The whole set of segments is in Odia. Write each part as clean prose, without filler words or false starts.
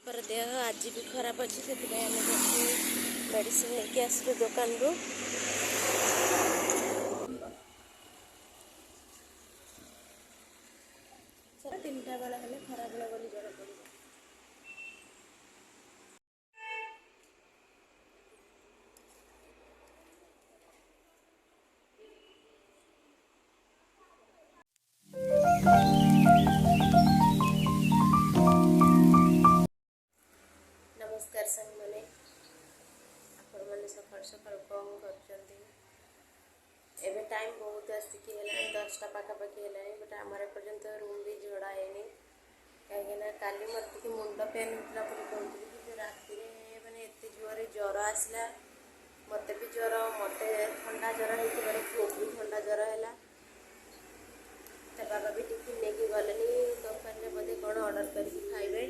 बापर देह आज भी खराब अच्छे से मेडिसिन लेके आसलु दुकान रू तीन टा बेला हेले खरा बेला बोली जଣା पड़े। नमस्कार संग मैंने आपण मैंने सकाल सकाल कौन कर टाइम बहुत आसिक है 10टा पाखापाखि है बट आमर एपर्यंत रूम भी झड़ा है कहीं काली मत मुंड पेन होता कहती कि राति मैंने एत जोर ज्वर आसला मत भी ज्वर मत ठंडा ज्वर हो पुओ भी ठंडा ज्वर है बाबा भी टिफिन लेके गले दुकान में बोधे कौन ऑर्डर करके खाइबे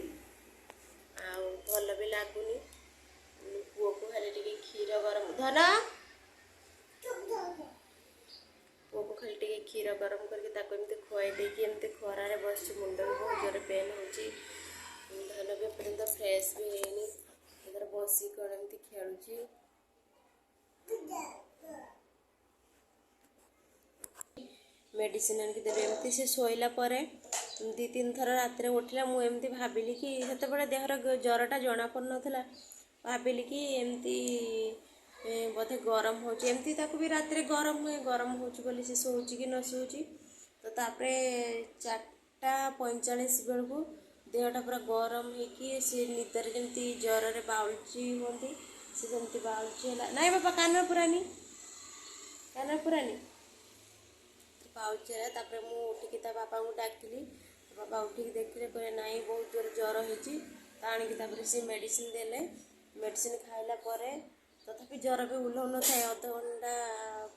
भल भी लगुनि पुओ को खाली टे क्षीर गरम धन पुओ को खाली टे क्षीर गरम करके खुआई देकी एमती खरारे बस मुंड भी बहुत जोर पेन हो धन भी पर्यंत फ्रेश भी है बस कौन एमती खेलुची मेडिसिन आनिक देवे एमती से शोला दी तीन थर रात उठला मुझे भाविली कि से देहर ज्वरटा जना पड़ नाला भाविली कि एमती बोधे गरम होमती भी रात गरम हुए गरम होली से शोची कि न शोची तो तापर 4:45 बेलू देहटा पूरा गरम होगी सी निदर जमी ज्वर से बाउलची हमें सी जमी बाउलची है नाई बापा कान पुरानी पाउच है तापर मु उठिकी बापा को डाकिली बाबा उठिकी देखते कहे ना बहुत जोर ज्वर होती सी मेडिसिन देले मेडिसिन खाइला तथापि ज्वर भी ओह्लौ न था अध घंटा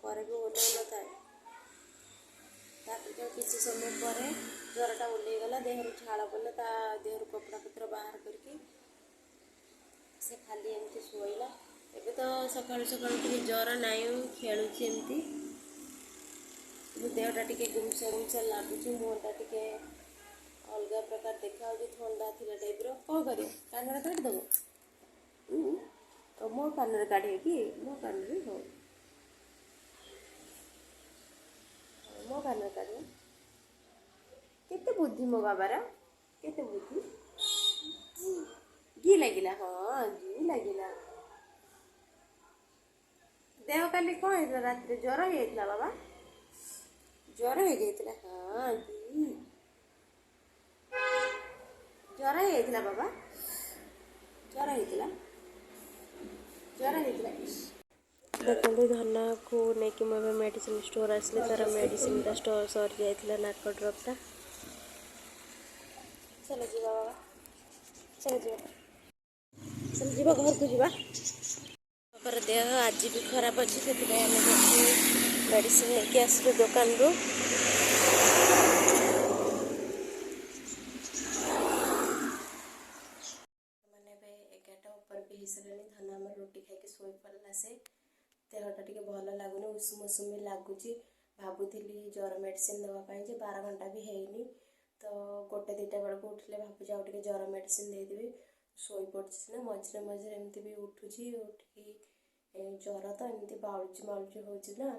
पर भी ओह्लौ न था किसी समय पर ज्वरटा ओह्लैगला देहर झाड़ पड़ा देहर कपड़ा पत्र बाहर करके से खाली एमती शोला एबे तो सकाल सकाल ज्वर नाई खेलुची एमती देहटा टे गुमसा गुमसा लगुच मुहटा टे अलग प्रकार देखा थंडा थी टाइप कौन कर कान काटिदेव मो कान काढ़े कि मो कान हो मो कान काढ़ केते बुद्धि मो बाबार केते बुद्धि घी लगिला हाँ घी लगिला देह काली कौन होता रात ज्वर हो बाबा ज्वर हो जाता हाँ घी ज्वर हो बाबा ज्वर होता देखते धन को लेकिन मुझे मेडिसिन स्टोर आसली तार मेडिसिन स्टोर सरी जाता नाक ड्रपटा चलो जी बाबा चलो जी घर को जी बापर देह आज भी खराब अच्छे से मेडिसिन लेके आसलु दुकान रू मैंने 11टा ऊपर भी सारे धन आम रोटी खाई शोई पड़ा से देहटा टे भल लगुनि उषुम उषुम लगुच भावुली ज्वर मेडिसिन देवाई 12 घंटा भी हैनी तो 1-2टा बेलू उठे भावुँ आउ टे ज्वर मेडिसिन देदेवी शोई पड़ी ना मझे मझे एमती भी उठुची उठिकी ज्वर तो एमती बाउलची माउलची होना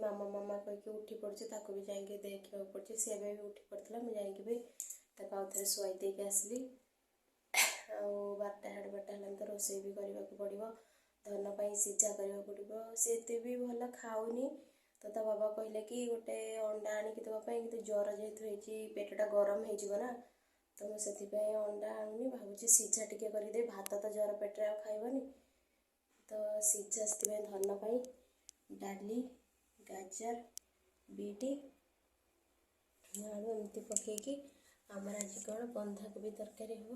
मामा मामा कहीकि उठी पड़ी भी जाकि देखा पड़ी सी भी उठी पड़ा मुझे भी आउ थे शुआई देके आसली आ 12टा 12:30 है तो रोषे भी करने को पड़ो धन पर सीझा करने पड़ो सी एत भी भल खाऊनी तो ता बाबा कहले कि गोटे अंडा आनिक देवाई कि ज्वर जेहेतु होती पेटटा गरम हो तो मुझे अंडा आनुनी भावुँ सीझा टी करदे भात तो ज्वर पेटे आ खाइबनी तो सीझा से धन पाई डाली गाजर बीट आलू एमती पकईकि आमर आज कौन बंधाकोबी तरकारी हो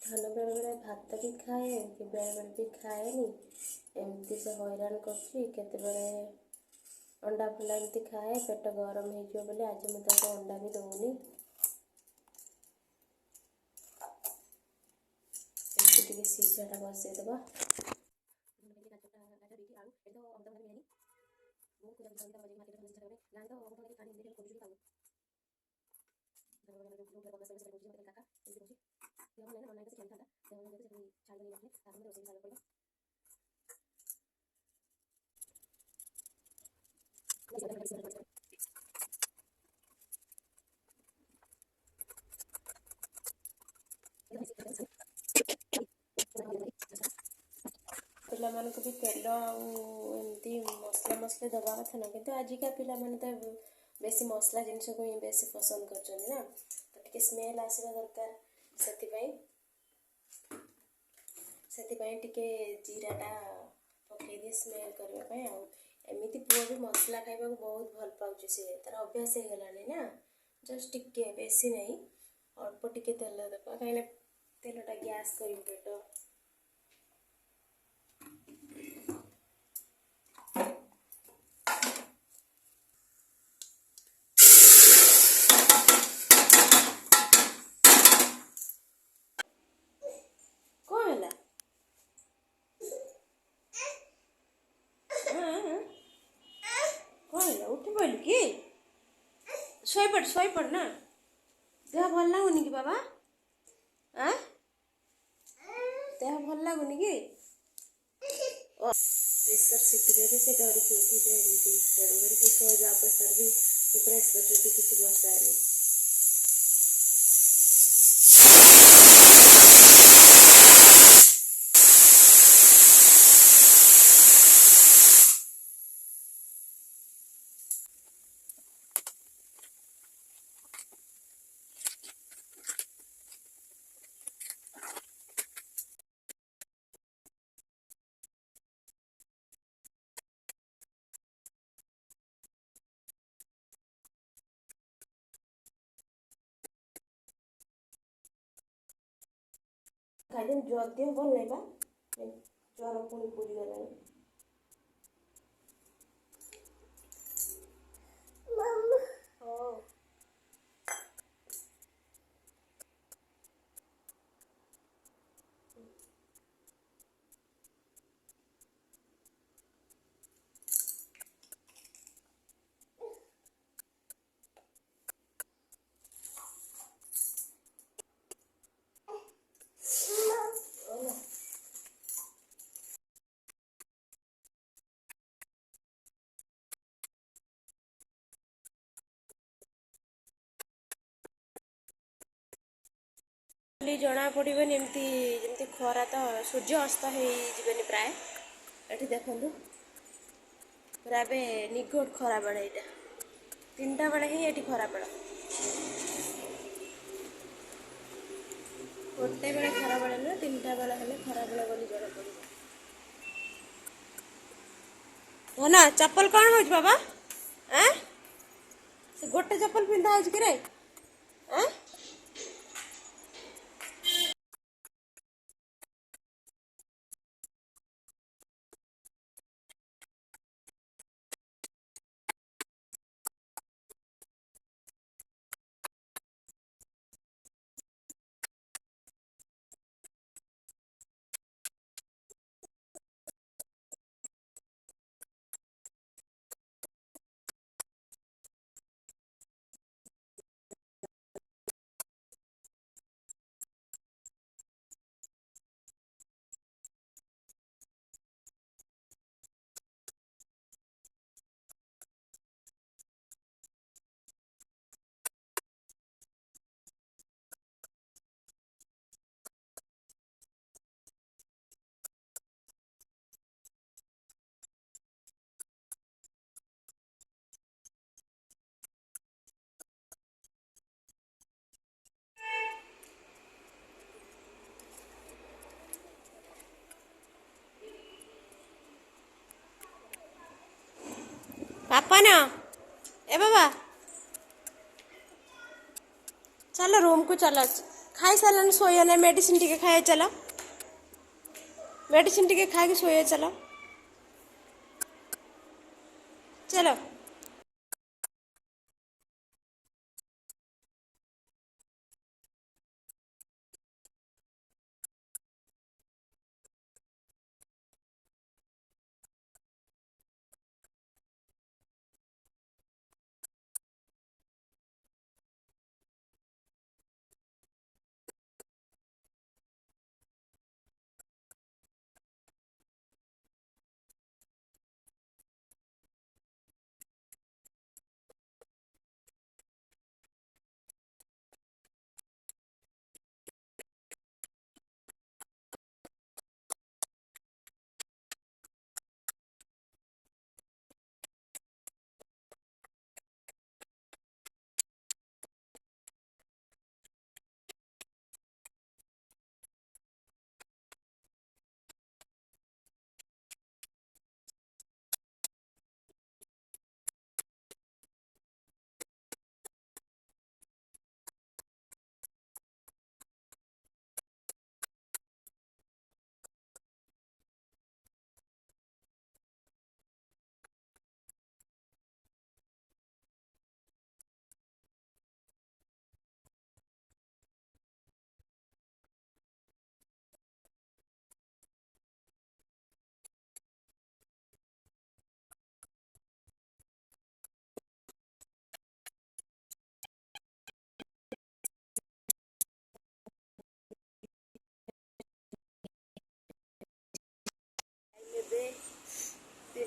धन बेले बेले भात भी खाए कि बेले बेले भी खाएनी एमती से हैरान करते अंडा फंडा एमती खाए पेट गरम हो बोले आज मुझे अंडा भी दौनी टे सीझाटा बसईदेव ମୁଁ କୁଦା କୁଦା ମାର୍କେଟ ଖଣ୍ଡେ ଜିନିଷ ଖାଇବା ଗାଁ ତ ଅମୁକ ଲାଗି କାଣି ଦେଖି କରୁଛୁ ଖାଉ ମୁଁ ବସ ବସ କରୁଛି ମତେ କାକା ଏମିତି କରୁଛି ଦେହ ଭଲ ନାହିଁ କିଛି ଖେଳିଥାନ୍ତା ଦେହ ଭଲ ନାହିଁ ସେଠି ଛାଡ଼ି ଦେଇ ରଖିଲେ ତାପରେ ରୋଷେଇ ସାରିବାକୁ ପଡ଼ିବ ପିଲାମାନଙ୍କୁ ବି ତେଲ ଆଉ ଏମିତି ମସଲା ମସଲି ଦେବା କଥା ନୁହଁ କିନ୍ତୁ ଆଜିକା ପିଲାମାନେ ତ ବେଶୀ ମସଲା ଜିନିଷକୁ ହିଁ ବେଶୀ ପସନ୍ଦ କରୁଛନ୍ତି ନା ତ ଟିକେ ସ୍ମେଲ୍ ଆସିବା ଦରକାର ସେଥିପାଇଁ ଟିକେ ଜିରାଟା ପକେଇଦିଏ ସ୍ମେଲ୍ କରିବା ପାଇଁ ଆଉ ଏମିତି ପୁଅ ବି ମସଲା ଖାଇବାକୁ ବହୁତ ଭଲ ପାଉଛି ସିଏ ତାର ଅଭ୍ୟାସ ହେଇଗଲାଣି ନା ଜଷ୍ଟ ଟିକେ ବେଶୀ ନାହିଁ ଅଳ୍ପ ଟିକେ ତେଲ ଦେବା କାହିଁକିନା ତେଲଟା ଗ୍ୟାସ୍ କରିବ ପେଟ କ'ଣ ହେଲା କ'ଣ ହେଲା ଉଠି ପଡ଼ିଲୁ କି ଶୋଇପଡ଼ ନା ଦେହ ଭଲ ଲାଗୁନି କି ବାବା ଦେହ ଭଲ ଲାଗୁନି କି ପ୍ରେସର ସିଟିରେ ସେ ଡରିକି ଉଠିଯାଏ ଏମିତି ତେଣୁକରି ସେ କହିବା ଅବସ୍ଥାରେ ବି ପ୍ରେସରରେ ବି କିଛି ବସାଏନି ଖାଇଦେବି ଦେହ ଭଲ ନାହିଁ ବା ଜ୍ୱର ପୁଣି ପୁରିଗଲାଣି ହଉ ଜଣା ପଡ଼ିବନି ଏମିତି ଯେମିତି ଖରା ତ ସୂର୍ଯ୍ୟ ଅସ୍ତ ହେଇଯିବେନି ପ୍ରାୟ ଏଠି ଦେଖନ୍ତୁ ପୁରା ଏବେ ନିଘୋଟ ଖରାବେଳ ଏଇଟା 3ଟା ବେଳେ ହିଁ ଏଠି ଖରାବେଳ 1ଟା ବେଳେ ଖରାବେଳ ନୁହେଁ 3ଟା ବେଳେ ହେଲେ ଖରାବେଳ ବୋଲି ଜଣା ପଡ଼ିବ ନା ଚପଲ କ'ଣ ହେଉଛି ବାବା ସେ ଗୋଟେ ଚପଲ ପିନ୍ଧା ହେଉଛି କି ରେ पापा ना ए बाबा चलो रूम को चलो खाई सारे सोए ना मेडिसिन टी खाए चलो मेडिसिन टी खा के सोए चलो चलो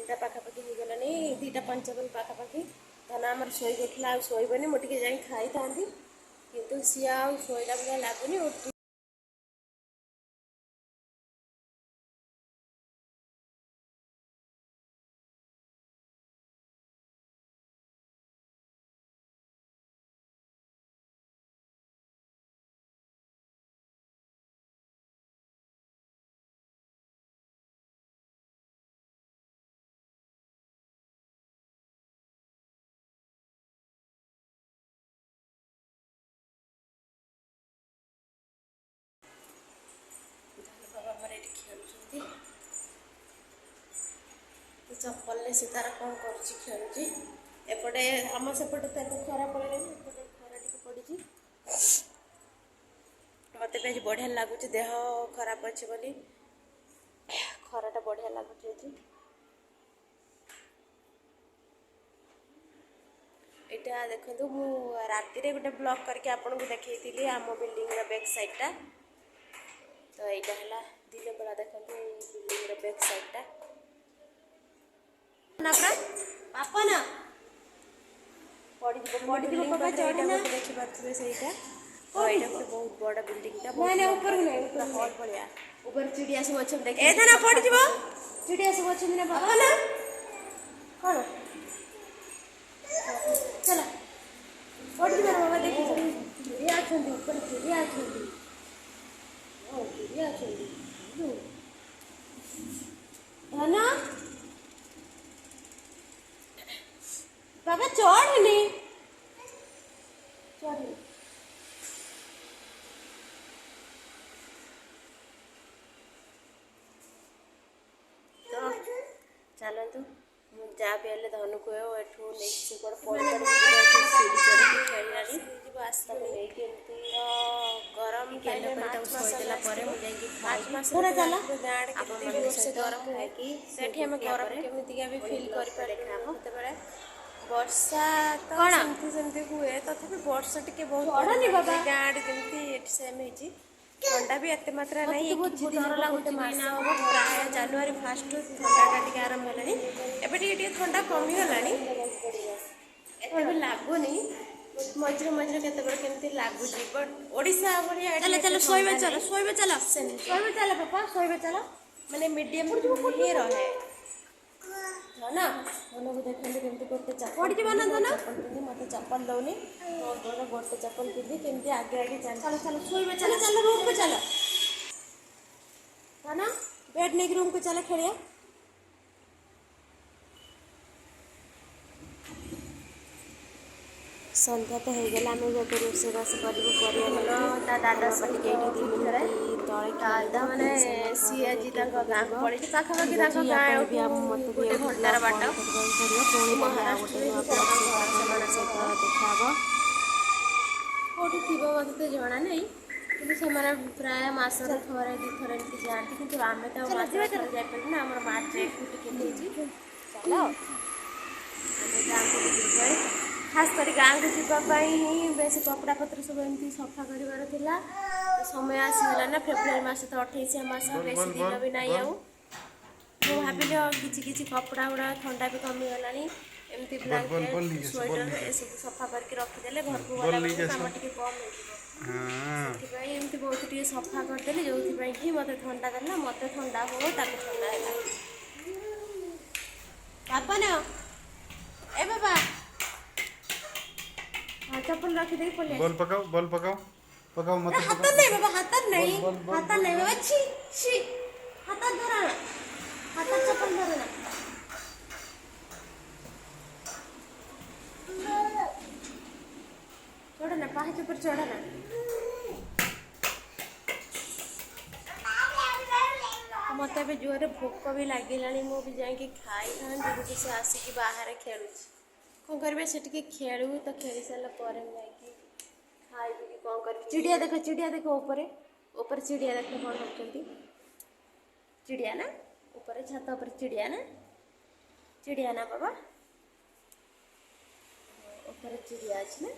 2ଟା ପାଖାପାଖି ହେଇଗଲାଣି 2:55 ପାଖାପାଖି। ଧନ ଆମର ଶୋଇ ଉଠିଲା ଆଉ ଶୋଇବନି ମୁଁ ଟିକେ ଯାଇ ଖାଇଥାନ୍ତି କିନ୍ତୁ ସିଏ ଆଉ ଶୋଇଲା ଭଳିଆ ଲାଗୁନି। ବାବା ଆମର ଏଠି ଖେଳୁଛନ୍ତି ଚପଲରେ ସେ ତାର କ'ଣ କରୁଛି ଖେଳୁଛି। ଏପଟେ ଆମ ସେପଟେ ତ ଏବେ ଖରା ପଡ଼ିଲାଣି ଏପଟେ ଖରା ଟିକେ ପଡ଼ିଛି। ମୋତେ ବି ଆଜି ବଢ଼ିଆ ଲାଗୁଛି ଦେହ ଖରାପ ଅଛି ବୋଲି ଖରାଟା ବଢ଼ିଆ ଲାଗୁଛି ଆଜି। ଏଇଟା ଦେଖନ୍ତୁ ମୁଁ ରାତିରେ ଗୋଟେ ବ୍ଲଗ୍ କରିକି ଆପଣଙ୍କୁ ଦେଖେଇଥିଲି ଆମ ବିଲ୍ଡିଂର ବ୍ୟାକ୍ ସାଇଡ଼୍ଟା। ତ ଏଇଟା ହେଲା ଦିନ ବେଳା ଦେଖନ୍ତୁ ଏଇ ବିଲ୍ଡିଂର ବ୍ୟାକ୍ ସାଇଡ଼୍ଟା ନା ପୁରା ବାପା ନା ପଡ଼ିଯିବ ଦେଖିପାରୁଥିବେ ସେଇଟା। ତ ଏଇଟା ଗୋଟେ ବହୁତ ବଡ଼ ବିଲ୍ଡିଂଟା ହଲ୍ ଭଳିଆ ଉପରେ ଚିଡ଼ିଆ ସବୁ ଅଛନ୍ତି ଦେଖିବା ପଡ଼ିଯିବ ଚିଡ଼ିଆ ସବୁ ଅଛନ୍ତି ନା ବାପା ନା କ'ଣ ଚାଲ ପଡ଼ିଯିବ ବାବା ଦେଖିଛନ୍ତି ଚିଡ଼ିଆ ଅଛନ୍ତି ଉପରେ ଚିଡ଼ିଆ ଅଛନ୍ତି ଚିଡ଼ିଆ ଅଛନ୍ତି ଧନ ବାବା ଚଢ଼ନି ଚଢ଼ନି ତ ଚାଲନ୍ତୁ ମୁଁ ଯାହା ବି ହେଲେ ଧନକୁ ଏଠୁ ନେଇକି ସେ କୁଆଡ଼େ ଖେଳିଲାଣି ତାକୁ ନେଇକି ଏମିତି ଗରମ ତେଲ କରି ତାକୁ ଶୋଇଦେଲା ପରେ ମୁଁ ଯାଇକି ଆପଣମାନଙ୍କ ସହିତ ଗରମ ଖାଇକି ସେଠି ଆମେ ଗରମ କେମିତିକା ବି ଫିଲ୍ କରିପାରିବୁ ସେତେବେଳେ ବର୍ଷା ତ ସେମିତି ହୁଏ ତଥାପି ବର୍ଷା ଟିକେ ବହୁତ ଗାଁ ଆଡ଼େ ଯେମିତି ଏଠି ସେମ୍ ହେଇଛି। ଥଣ୍ଡା ବି ଏତେ ମାତ୍ରା ନାହିଁ କିଛି ଦିନ ଗୋଟେ ମାସ ହେବ ପ୍ରାୟ ଜାନୁଆରୀ 1ରୁ ଥଣ୍ଡାଟା ଟିକେ ଆରମ୍ଭ ହେଲାଣି। ଏବେ ଟିକେ ଥଣ୍ଡା କମିଗଲାଣି ଏତେ ବି ଲାଗୁନି ମଝିରେ ମଝିରେ କେତେବେଳେ କେମିତି ଲାଗୁଛି ବଟ୍ ଓଡ଼ିଶା ଭଳିଆ ଶୋଇବା ଚାଲ ବାପା ଶୋଇବା ଚାଲ ମାନେ ମିଡ଼ିୟମ୍ ହିଁ ରହେ। ଧନ ଧନକୁ ଦେଖନ୍ତୁ କେମିତି ଗୋଟେ ଚପଲ ପିନ୍ଧି ମୋତେ ଚପଲ ଦେଉନି ଗୋଟେ ଚପଲ ପିନ୍ଧି କେମିତି ଆଗେ ଆଗେ ଚାଲ ଶୋଇବା ଚାଲ ରୁମ୍କୁ ଚାଲ ଧନ ବେଡ୍ ନେଇକି ରୁମ୍କୁ ଚାଲ ଖେଳିବା। ସନ୍ଧ୍ୟା ତ ହେଇଗଲା ଆମେ ଏବେ ରୋଷେଇବାସ କରିବୁ ପରିବା ତା ଦାଦା ଟିକେ ଏଇଠି 2 ମିନିଟ୍ ତଳେ ଖାଇଦା ମାନେ ସିଏ ଆଜି ତାଙ୍କ ଗାଁକୁ ପଳେଇଛି ପାଖାପାଖି ତାଙ୍କ ଗାଁ ଏଠୁ 1 ଘଣ୍ଟାର ବାଟ ଦେଖାହବ କେଉଁଠି ଥିବ ମୋତେ ତ ଜଣା ନାହିଁ କିନ୍ତୁ ସେମାନେ ପ୍ରାୟ ମାସରେ ଥରେ 2 ଥର ଏମିତି ଯାଆନ୍ତି କିନ୍ତୁ ଆମେ ତ ମାସରେ ଥରେ ଯାଇପାରିବୁ ନା ଆମର ମାର୍ଚ୍ଚ 1ରୁ ଟିକେଟ୍ ହେଇଛି। ଚାଲ ଆମେ ଗାଁକୁ ଯିବୁ ଖାସ୍ କରି ଗାଁକୁ ଯିବା ପାଇଁ ହିଁ ବେଶୀ କପଡ଼ାପତ୍ର ସବୁ ଏମିତି ସଫା କରିବାର ଥିଲା। ସମୟ ଆସିଗଲା ନା ଫେବୃଆରୀ ମାସ ତ 28 ମାସ ବେଶୀ ଦିନ ବି ନାହିଁ ଆଉ ମୁଁ ଭାବିଲି କିଛି କପଡ଼ା ଗୁଡ଼ା ଥଣ୍ଡା ବି କମିଗଲାଣି ଏମିତି ବ୍ଲାଙ୍କେଟ୍ ସ୍ୱେଟର ଏସବୁ ସଫା କରିକି ରଖିଦେଲେ ଘରକୁ ଗଲାବେଳକୁ କାମ ଟିକେ କମ୍ ହେଇଯିବ। ସେଥିପାଇଁ ଏମିତି ବହୁତ ଟିକେ ସଫା କରିଦେଲି ଯେଉଁଥିପାଇଁ କି ମୋତେ ଥଣ୍ଡା ଦେଲା ମୋତେ ଥଣ୍ଡା ହଉ ତାକୁ ଥଣ୍ଡା ହେଲା। ବାପା ନା ଏ ବାବା चप्पल रखी दे पले बॉल पकाओ मत हाथ नहीं बाबा हाथ नहीं बाबा छी छी हाथ धरा हाथ चप्पल धरना चढ़ना पाहाच पर चढ़ना मत भी जोरे भोक भी लगे मुझे जाकि खाई था कि से आसिक बाहर खेलुँ कौन करेंगे से खेलू तो खेल सारा पर खाइबी कि कौन कर चिड़िया देख ऊपर चिड़िया देख कौन कर चिड़िया ना ऊपर छात पर चिड़िया ना बाबा ऊपर चिड़िया अच्छे ना